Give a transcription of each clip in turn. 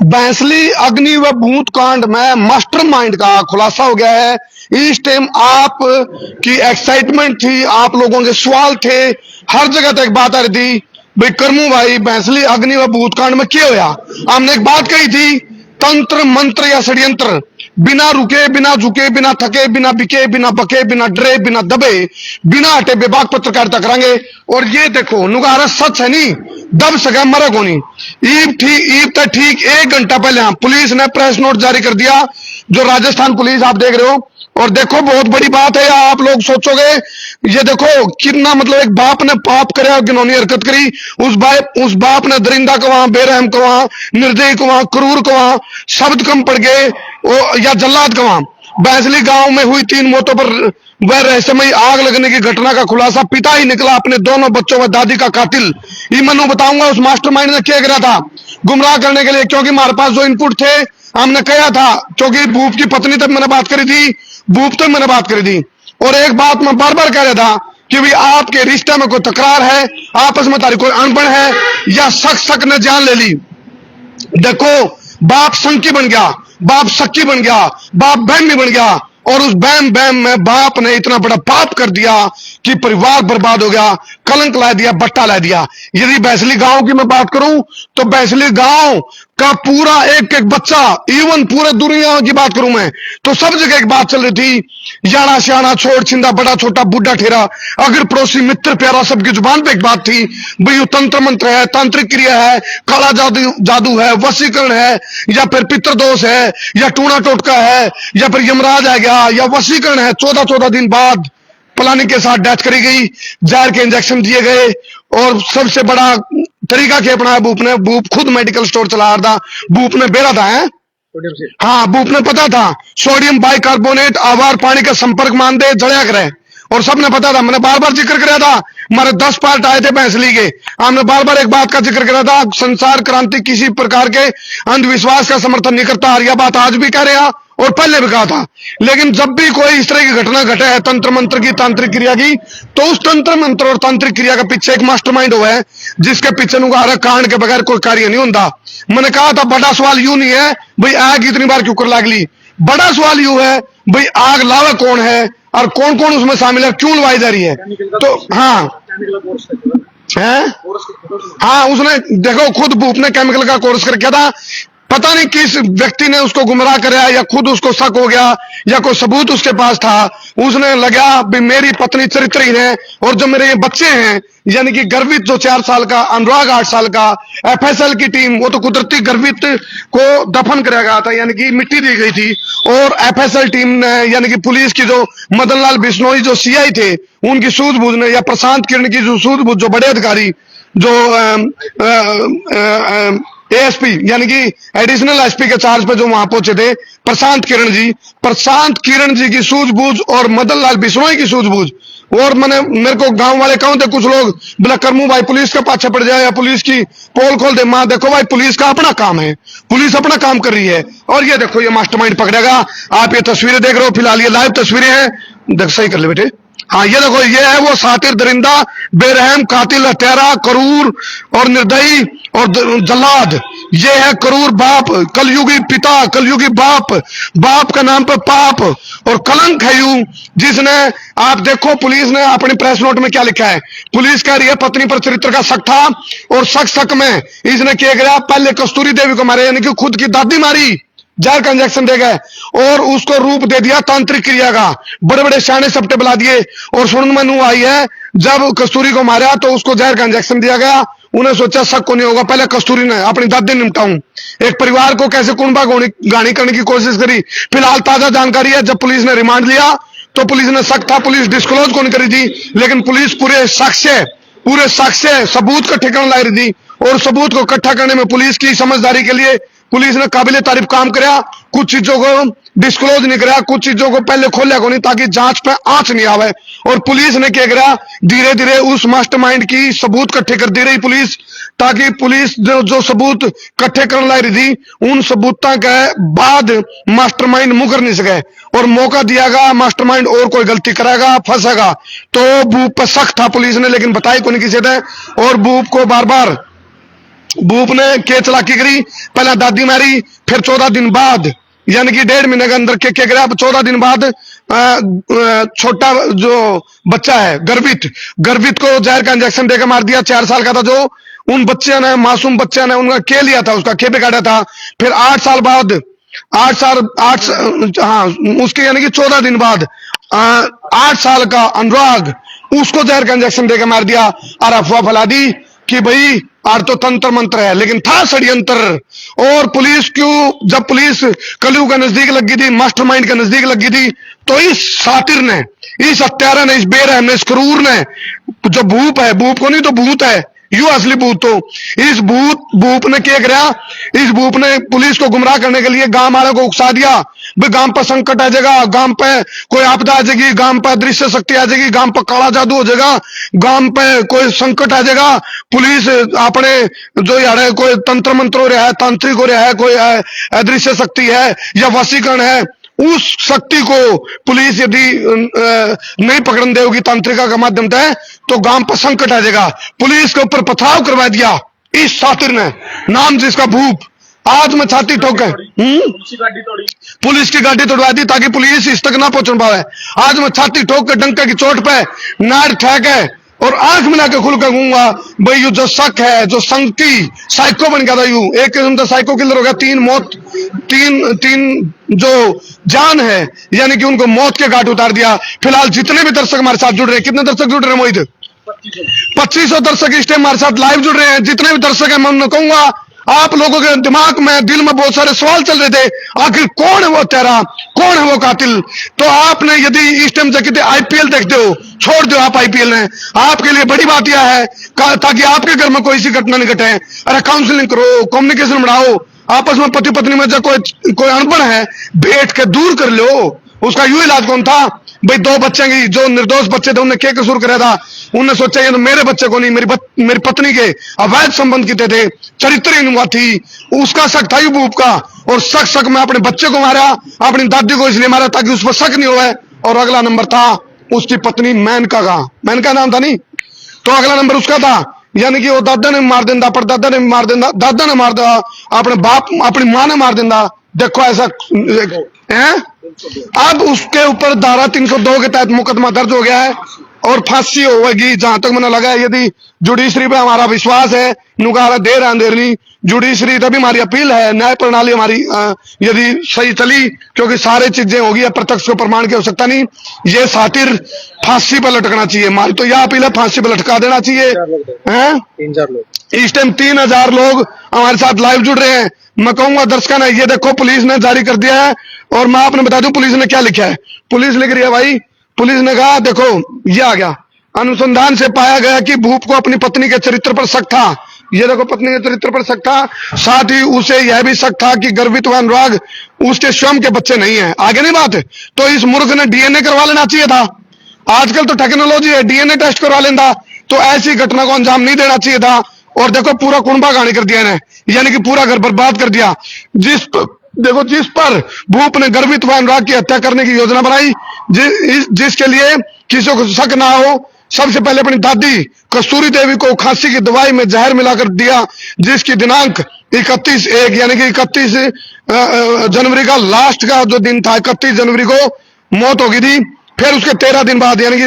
बैंसली अग्नि व भूत कांड में मास्टरमाइंड का खुलासा हो गया है। इस टाइम आप की एक्साइटमेंट थी, आप लोगों के सवाल थे, हर जगह तक बात आ रही थी भाई करमू भाई बैंसली अग्नि व भूत कांड में क्या होया। हमने एक बात कही थी, तंत्र मंत्र या षड्यंत्र बिना रुके, बिना झुके, बिना थके, बिना बिके, बिना बके, बिना डरे, बिना दबे, बिना हटे बेबाक पत्रकारिता करांगे। और ये देखो नुगारा सच है, नहीं दब सके मरे को नहीं। ईब तक ठीक 1 घंटा पहले पुलिस ने प्रेस नोट जारी कर दिया, जो राजस्थान पुलिस आप देख रहे हो। और देखो बहुत बड़ी बात है, आप लोग सोचोगे ये देखो कितना मतलब एक बाप ने पाप करे, घिनौनी हरकत करी, उस बाप ने दरिंदा कवा, बेरहम कवा, निर्दयी कवा, क्रूर कवा, शब्द कम पड़ गए या जल्लाद कवा। बैंसली गांव में हुई 3 मौतों पर वह रहस्यमयी आग लगने की घटना का खुलासा, पिता ही निकला अपने दोनों बच्चों व दादी का कातिल। ये मनु बताऊंगा उस मास्टरमाइंड ने क्या करा था गुमराह करने के लिए, क्योंकि हमारे पास जो इनपुट थे हमने कहा था, क्योंकि भूप की पत्नी तक मैंने बात करी थी, भूप तक मैंने बात करी थी। और एक बात मैं बार बार कह रहा था कि भाई आपके रिश्ते में कोई तकरार है, आपस में तारी कोई अनबन है, या शक ने जान ले ली। देखो बाप संकी बन गया, बाप सक्की बन गया, बाप बहमी बन गया, और उस बहम में बाप ने इतना बड़ा पाप कर दिया कि परिवार बर्बाद हो गया, कलंक ला दिया, बट्टा ला दिया। यदि बैंसली गांव की मैं बात करूं तो बैंसली गांव का पूरा एक एक बच्चा, इवन पूरे दुनिया की बात करूं मैं तो सब जगह एक बात चल रही थी, याना श्याना छोड़ छिंदा, बड़ा छोटा बूढ़ा ठेरा, अगर पड़ोसी मित्र प्यारा, सबकी जुबान पे एक बात थी भाई तंत्र मंत्र है, तांत्रिक क्रिया है, काला जादू है, वशीकरण है, या फिर पितृदोष है, या टूना टोटका है, या फिर यमराज आ गया, या वशीकरण है। 14-14 दिन बाद प्लानिंग के साथ डेथ करी गई, जहर के इंजेक्शन दिए गए, और सबसे बड़ा तरीका क्या अपनाया बूप ने, बूप खुद मेडिकल स्टोर चला रहा था, बूप ने बेरा था है? हाँ, बूप ने पता था सोडियम बाइकार्बोनेट आवार पानी का संपर्क मान दे जड़िया करे, और सबने पता था। मैंने बार बार जिक्र किया था, हमारे 10 पार्ट आए थे बैंसली के, हमने बार बार एक बात का जिक्र किया था, संसार क्रांति किसी प्रकार के अंधविश्वास का समर्थन नहीं करता, और यह बात आज भी कह रहे हैं और पहले भी कहा था। लेकिन जब भी कोई इस तरह की घटना घटे है तंत्र मंत्र की, तांत्रिक क्रिया की, तो उस तंत्र मंत्र और तांत्रिक क्रिया के पीछे एक मास्टरमाइंड हुआ है, जिसके पीछे नुगारा कांड के बगैर कोई कार्य नहीं होता। मैंने कहा था बड़ा सवाल यूं नहीं है भाई आग इतनी बार क्यों कर लागली, बड़ा सवाल यूं है भाई आग लावा कौन है और कौन कौन उसमें शामिल है, क्यों लवाई जा रही है। तो हाँ हाँ, उसने देखो खुद भूप ने केमिकल का कोर्स कर किया था, पता नहीं किस व्यक्ति ने उसको गुमराह कराया, या खुद उसको शक हो गया, या कोई सबूत उसके पास था, उसने लगा भी मेरी पत्नी चरित्रहीन है, और जो मेरे ये बच्चे हैं यानी कि गर्वित जो 4 साल का, अनुराग 8 साल का, एफएसएल की टीम वो तो कुदरती गर्वित को दफन कराया गया था, यानी कि मिट्टी दी गई थी, और एफएसएल टीम ने यानी कि पुलिस की जो मदन लाल बिश्नोई जो सीआई थे उनकी सूझबूझ ने, या प्रशांत किरण की जो सूझबूझ, जो बड़े अधिकारी जो एएसपी यानी कि एडिशनल एसपी के चार्ज पे जो वहां पहुंचे थे, प्रशांत किरण जी की सूझबूझ और मदन लाल बिश्नोई की सूझबूझ। और मेरे को गांव वाले कहते कुछ लोग बोला करमू भाई पुलिस के पाछे पड़ जाए या पुलिस की पोल खोल दे। मां देखो भाई पुलिस का अपना काम है, पुलिस अपना काम कर रही है, और ये देखो ये मास्टरमाइंड पकड़ेगा। आप ये तस्वीरें देख रहे हो, फिलहाल ये लाइव तस्वीरें हैं, देख सही कर ले बेटे। हाँ ये देखो ये है वो सातिर, दरिंदा, बेरहम, कातिल, हत्यारा, क्रूर और निर्दयी और जल्लाद। ये है क्रूर बाप, कलयुगी पिता, कलयुगी बाप, बाप का नाम पे पाप और कलंक है यूं, जिसने आप देखो पुलिस ने अपनी प्रेस नोट में क्या लिखा है। पुलिस कह रही है पत्नी पर चरित्र का शक था, और शक में इसने क्या किया, पहले कस्तूरी देवी को मारे, यानी कि खुद की दादी मारी, जहर का इंजेक्शन दे गए, और उसको रूप दे दिया तांत्रिक क्रिया का, बड़े बड़े शाने सपटे बुला दिए। और सुन मनु आई है जब कस्तूरी को मारा तो उसको जहर का इंजेक्शन दिया गया, उन्हें सोचा शक को नहीं होगा, पहले कस्तूरी ने अपनी दादी निपटाऊं। एक परिवार को कैसे कुंबा गानी करने की कोशिश करी। फिलहाल ताजा जानकारी है, जब पुलिस ने रिमांड लिया तो पुलिस ने शक था, पुलिस डिस्क्लोज कौन करी थी, लेकिन पुलिस पूरे साक्ष्य सबूत का ठिकाना ला रही थी, और सबूत को इकट्ठा करने में पुलिस की समझदारी के लिए पुलिस ने काबिले तारीफ काम कराया। कुछ चीजों को डिस्क्लोज नहीं कराया, कुछ चीजों को पहले खोलिया को नहीं, ताकि जांच पे आंच नहीं आवे। और पुलिस ने क्या करा, धीरे धीरे उस मास्टरमाइंड की सबूत इकट्ठे कर दे रही पुलिस, ताकि पुलिस जो सबूत इकट्ठे करने ला रही थी उन सबूतों के बाद मास्टरमाइंड मुकर नहीं सके, और मौका दियागा मास्टरमाइंड और कोई गलती करेगा फंसेगा। तो बूप पर सख्त था पुलिस ने, लेकिन बताई को नहीं किसी ने, और बूप को बार बार भूप ने के चलाकी करी, पहले दादी मारी, फिर 14 दिन बाद यानी कि 1.5 महीने के अंदर के गया। 14 दिन बाद छोटा जो बच्चा है गर्भित, गर्भित को जहर का इंजेक्शन देकर मार दिया। 4 साल का था जो, उन बच्चे ने, मासूम बच्चे ने उनका के लिया था, उसका के बिगाड़ा था। फिर 8 साल बाद, 8 हाँ उसके यानी कि 14 दिन बाद 8 साल का अनुराग, उसको जहर का इंजेक्शन देकर मार दिया और अफवाह फैला दी कि भाई आज तो तंत्र मंत्र है, लेकिन था षड्यंत्र। और पुलिस क्यों, जब पुलिस कलयुग का नजदीक लगी थी, मास्टरमाइंड का नजदीक लगी थी, तो इस सातिर ने, इस हत्यारा ने, इस बेरहम ने, इस क्रूर ने, जो भूप है, भूप को नहीं तो भूत है, यू असली भूत, तो इस भूप ने क्या करा, इस भूप ने पुलिस को गुमराह करने के लिए गांव वालों को उकसा दिया। भाई गांव पर संकट आ जाएगा, गांव पे कोई आपदा आ जाएगी, गांव पर दृश्य शक्ति आ जाएगी, गांव पर काला जादू हो जाएगा, गांव पे कोई संकट आ जाएगा, पुलिस अपने जो यार कोई तंत्र मंत्र हो रहा है, तांत्रिक हो रहा है, कोई अदृश्य शक्ति है या वशीकरण है, उस शक्ति को पुलिस यदि नहीं पकड़न देगी तांत्रिका के माध्यम से, तो गांव पर संकट आ जाएगा। पुलिस के ऊपर पथराव करवा दिया इस सातिर ने, नाम जिसका भूप। आज मैं छाती ठोक पुलिस की गाड़ी तोड़वा दी ताकि पुलिस इस तक ना पहुंच पाए। आज मैं छाती ठोक के डंके की चोट पे नार ठेक है और आंख मिला के खुल कर कहूंगा, भाई यू जो शक है, जो संकी साइको बन गया था, यू एक किस्म का साइको किलर हो गया। 3 मौत, तीन जो जान है यानी कि उनको मौत के घाट उतार दिया। फिलहाल जितने भी दर्शक हमारे साथ जुड़ रहे हैं, कितने दर्शक जुड़ रहे हैं मोहित? 2500 दर्शक इस टाइम हमारे साथ लाइव जुड़ रहे हैं। जितने भी दर्शक हैं, मैं उन्हें कहूंगा, आप लोगों के दिमाग में, दिल में बहुत सारे सवाल चल रहे थे, आखिर कौन है वो हत्यारा, कौन है वो कातिल? तो आपने यदि इस टाइम से कहते आईपीएल देखते हो, छोड़ दो आप आईपीएल ने, आपके लिए बड़ी बात यह है ताकि आपके घर में कोई सी घटना नहीं घटे। अरे काउंसलिंग करो, कम्युनिकेशन बढ़ाओ, आपस में पति पत्नी में जो कोई अनबन है, बैठ के दूर कर लो। उसका यू इलाज कौन था? भाई 2 बच्चे की, जो निर्दोष बच्चे थे, उन्हें क्या कसूर करा था? उन्हें सोचा ये तो मेरे बच्चे को नहीं, मेरी पत्नी के अवैध संबंध किए थे, चरित्रहीन हुआ थी, उसका शक था यूबूब का। और शक में अपने बच्चे को मारा, अपनी दादी को इसलिए मारा ताकि उस पर शक नहीं हुआ। और अगला नंबर था उसकी पत्नी मेनका का, मेनका नाम था नहीं, तो अगला नंबर उसका था, यानी कि वो दादा ने मार देंदा, परदादा ने मार देंदा, दादा ने मार दिया, अपने बाप, अपनी मां ने मार देंदा। देखो ऐसा है। अब उसके ऊपर धारा 302 के तहत मुकदमा दर्ज हो गया है और फांसी होगी, जहां तक मैंने लगा है। यदि जुडिशरी पे हमारा विश्वास है, नुकारा देर अंधेर नहीं, जुडिशरी तभी हमारी अपील है, न्याय प्रणाली हमारी यदि सही चली, क्योंकि सारे चीजें होगी, प्रत्यक्ष को प्रमाण की आवश्यकता नहीं, ये सातिर फांसी पर लटकना चाहिए। हमारी तो यह अपील है, फांसी पर लटका देना चाहिए। 3,000 लोग इस टाइम 3,000 लोग हमारे साथ लाइव जुड़ रहे हैं। मैं कहूंगा दर्शकों ने, ये देखो पुलिस ने जारी कर दिया है, और मैं आपने बता दूं पुलिस ने क्या लिखा है। पुलिस लिख रही है भाई, पुलिस ने कहा देखो ये आ गया, अनुसंधान से पाया गया कि भूप को अपनी पत्नी के चरित्र पर शक था। ये देखो, पत्नी के चरित्र पर शक था, साथ ही उसे यह भी शक था कि गर्भित हुआ अनुराग उसके स्वयं के बच्चे नहीं है। आगे नहीं बात, तो इस मूर्ख ने डीएनए करवा लेना चाहिए था। आजकल तो टेक्नोलॉजी है, डीएनए टेस्ट करवा लेता, तो ऐसी घटना को अंजाम नहीं देना चाहिए था। और देखो पूरा कुंबा गाड़ी कर दिया इन्हें, यानी कि पूरा घर बर्बाद कर दिया। जिस पर भूप ने गर्भित हुआ अनुराग की हत्या करने की योजना बनाई, जिसके लिए किसी को शक ना हो, सबसे पहले अपनी दादी कस्तूरी देवी को खांसी की दवाई में जहर मिलाकर दिया, जिसकी दिनांक 31/1 यानी कि 31 जनवरी का लास्ट का जो दिन था, 31 जनवरी को मौत हो गई थी। फिर उसके 13 दिन बाद यानी कि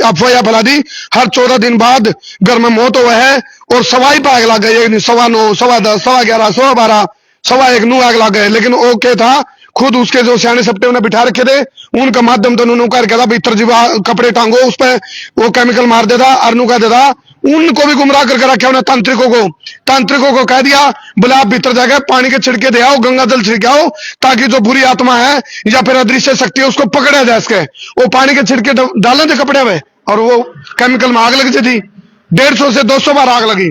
अफवाह फैला दी, हर 14 दिन बाद घर में मौत हुआ है। और सवाई पे आग लग गई, 9:15, 10:15, 11:15, 12:15, 1:15 नू आग लग गए। लेकिन वो क्या था, खुद उसके जो सियाने सप्टे उन्हें बिठा रखे थे, उनका माध्यम तो उन्होंने कहा था भीतर जीवा कपड़े टांगो, उस पर वो केमिकल मार देता, अरनू कह देता। उनको भी गुमराह करके रखा उन्हें, तांत्रिकों को कह दिया बोले आप भीतर जाकर पानी के छिड़के दे आओ, गंगा जल छिड़के आओ, ताकि जो बुरी आत्मा है या फिर अदृश्य शक्ति है उसको पकड़ा जाए। इसके वो पानी के छिड़के डाले थे कपड़े में, और वो केमिकल में आग लगी थी। 150 से 200 बार आग लगी।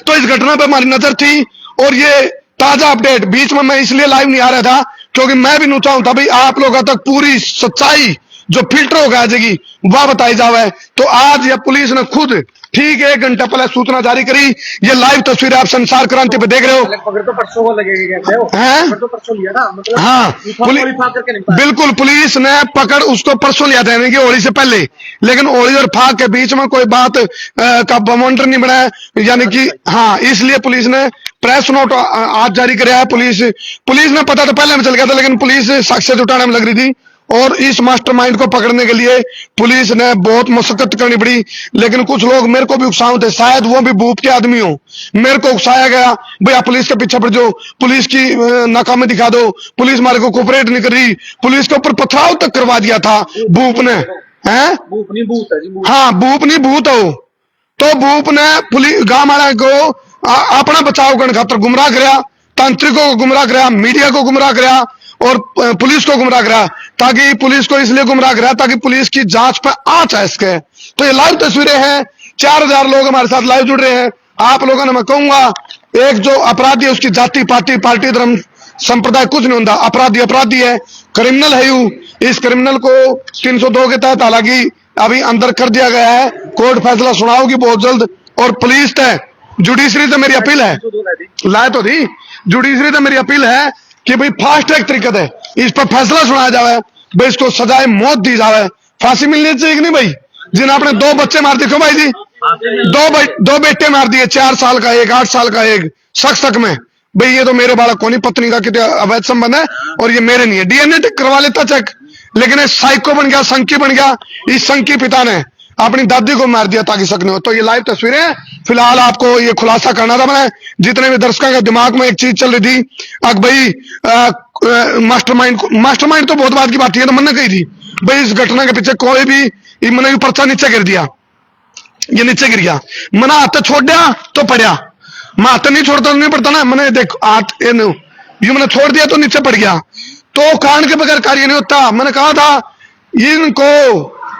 तो इस घटना पर हमारी नजर थी, और ये ताजा अपडेट बीच में मैं इसलिए लाइव नहीं आ रहा था क्योंकि मैं भी चाहूं था भाई आप लोगों तक पूरी सच्चाई जो फिल्टर होकर आ जाएगी वह बताई जावे। तो आज यह पुलिस ने खुद ठीक 1 घंटा पहले सूचना जारी करी। ये लाइव तस्वीरें आप संसार क्रांति पे देख रहे हो। पकड़ तो परसों को लगेगी कहते हो। हैं? पकड़ तो परसों लिया ना, मतलब हाँ, बिल्कुल पुलिस ने पकड़ उसको परसों लिया था, यानी कि होली से पहले। लेकिन होली और फाग के बीच में कोई बात का बवंडर नहीं बना है, यानी कि हाँ, इसलिए पुलिस ने प्रेस नोट आज जारी कराया है। पुलिस ने पता तो पहले में चल गया था, लेकिन पुलिस साक्ष्य जुटाने में लग रही थी। और इस मास्टरमाइंड को पकड़ने के लिए पुलिस ने बहुत मशक्कत करनी पड़ी। लेकिन कुछ लोग मेरे को भी उकसाए थे, शायद वो भी भूप के आदमी हो। मेरे को उकसाया गया, भैया पुलिस के पीछे पड़ जाओ, पुलिस की नाकामी दिखा दो, पुलिस हमारे को कोऑपरेट नहीं कर रही। पुलिस के ऊपर पथराव तक करवा दिया था भूप ने। हैं? भूप नहीं भूत है जी, भूत। हाँ, भूप नहीं भूत हो। तो भूप ने पुलिस गांव वाले को अपना बचाव करने खातर गुमराह कराया, तांत्रिकों को गुमराह कराया, मीडिया को गुमराह कराया और पुलिस को गुमराह कराया। ताकि पुलिस को इसलिए गुमराह कराया ताकि पुलिस की जांच पर आंच आ सके। तो ये लाइव तस्वीरें हैं, 4000 लोग हमारे साथ लाइव जुड़ रहे हैं। आप लोगों ने, मैं कहूंगा, एक जो अपराधी है उसकी जाति पार्टी धर्म संप्रदाय कुछ नहीं होता। अपराधी है, क्रिमिनल है। यू इस क्रिमिनल को 302 के तहत हालांकि अभी अंदर कर दिया गया है। कोर्ट फैसला सुनाओगी बहुत जल्द। और पुलिस है, जुडिशरी से मेरी अपील है, लाए तो थी, जुडिशरी से मेरी अपील है कि भाई फास्ट ट्रैक तरीके से इस पर फैसला सुनाया जाए, भाई इसको सजाए मौत दी जाए, फांसी मिलनी चाहिए कि नहीं भाई। जिन आपने 2 बच्चे मार दिए, क्यों भाई जी, 2 बेटे मार दिए, 4 साल का एक, 8 साल का एक, शक में। भाई ये तो मेरे बालक को नहीं, पत्नी का कितने अवैध संबंध है और ये मेरे नहीं है। डीएनए करवा लेता चेक, लेकिन ये साइको बन गया, संकी बन गया। इस संकी पिता ने अपनी दादी को मार दिया ताकि शक नहीं हो। तो ये लाइव तस्वीरें फिलहाल आपको ये खुलासा करना था। मैंने जितने भी दर्शकों के दिमाग में एक चीज चल रही थी, अब भाई मास्टरमाइंड तो बहुत बात की बात है, तो मैंने कही थी भाई इस घटना के पीछे कोई भी, मैंने भी पर्चा नीचे गिर दिया, ये नीचे गिर गया, मैंने हाथ छोड़ दिया तो पड़ा, मैं हाथ नहीं छोड़ता तो नहीं पड़ता ना। मैंने देख हाथ ये मैंने छोड़ दिया तो नीचे पड़ गया। तो कान के बगैर कार्य नहीं होता। मैंने कहा था इनको,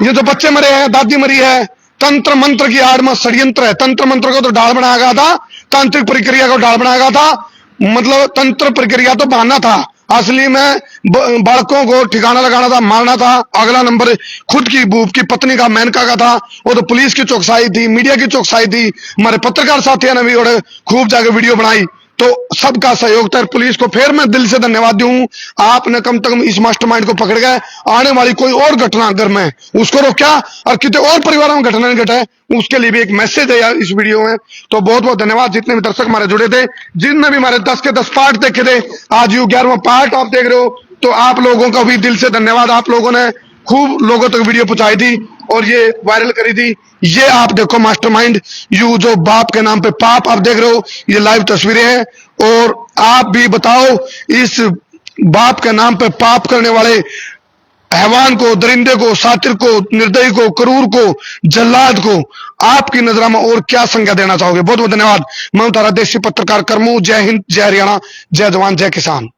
ये जो बच्चे मरे हैं, दादी मरी है, तंत्र मंत्र की आड़ में षड्यंत्र है। तंत्र मंत्र को तो डाल बनाया गया था, तांत्रिक प्रक्रिया को डाल बनाया गया था। मतलब तंत्र प्रक्रिया तो बहाना था, असली में बालकों को ठिकाना लगाना था, मारना था। अगला नंबर खुद की बूब की पत्नी का, मेनका का था। वो तो पुलिस की चौकसाई थी, मीडिया की चौकसाई थी, हमारे पत्रकार साथियों ने भी और खूब जाकर वीडियो बनाई। तो सबका सहयोग था। पुलिस को फिर मैं दिल से धन्यवाद दूं, आपने कम से कम इस मास्टरमाइंड को पकड़ गए। आने वाली कोई और घटना अगर मैं उसको रोका और किसी और परिवारों में घटना नहीं घटे, उसके लिए भी एक मैसेज है यार इस वीडियो में। तो बहुत बहुत धन्यवाद जितने भी दर्शक हमारे जुड़े थे, जिनने भी हमारे 10 के 10 पार्ट देखे थे। आज ये 11वां पार्ट आप देख रहे हो, तो आप लोगों का भी दिल से धन्यवाद। आप लोगों ने खूब लोगों तक वीडियो पहुंचाई थी और ये वायरल करी थी। ये आप देखो मास्टरमाइंड, यू जो बाप के नाम पे पाप, आप देख रहे हो, ये लाइव तस्वीरें हैं। और आप भी बताओ, इस बाप के नाम पे पाप करने वाले हैवान को, दरिंदे को, सातिर को, निर्दयी को, क्रूर को, जल्लाद को आपकी नजर में और क्या संज्ञा देना चाहोगे। बहुत बहुत धन्यवाद। मैं तारा देशी पत्रकार करमू। जय हिंद, जय हरियाणा, जय जवान, जय किसान।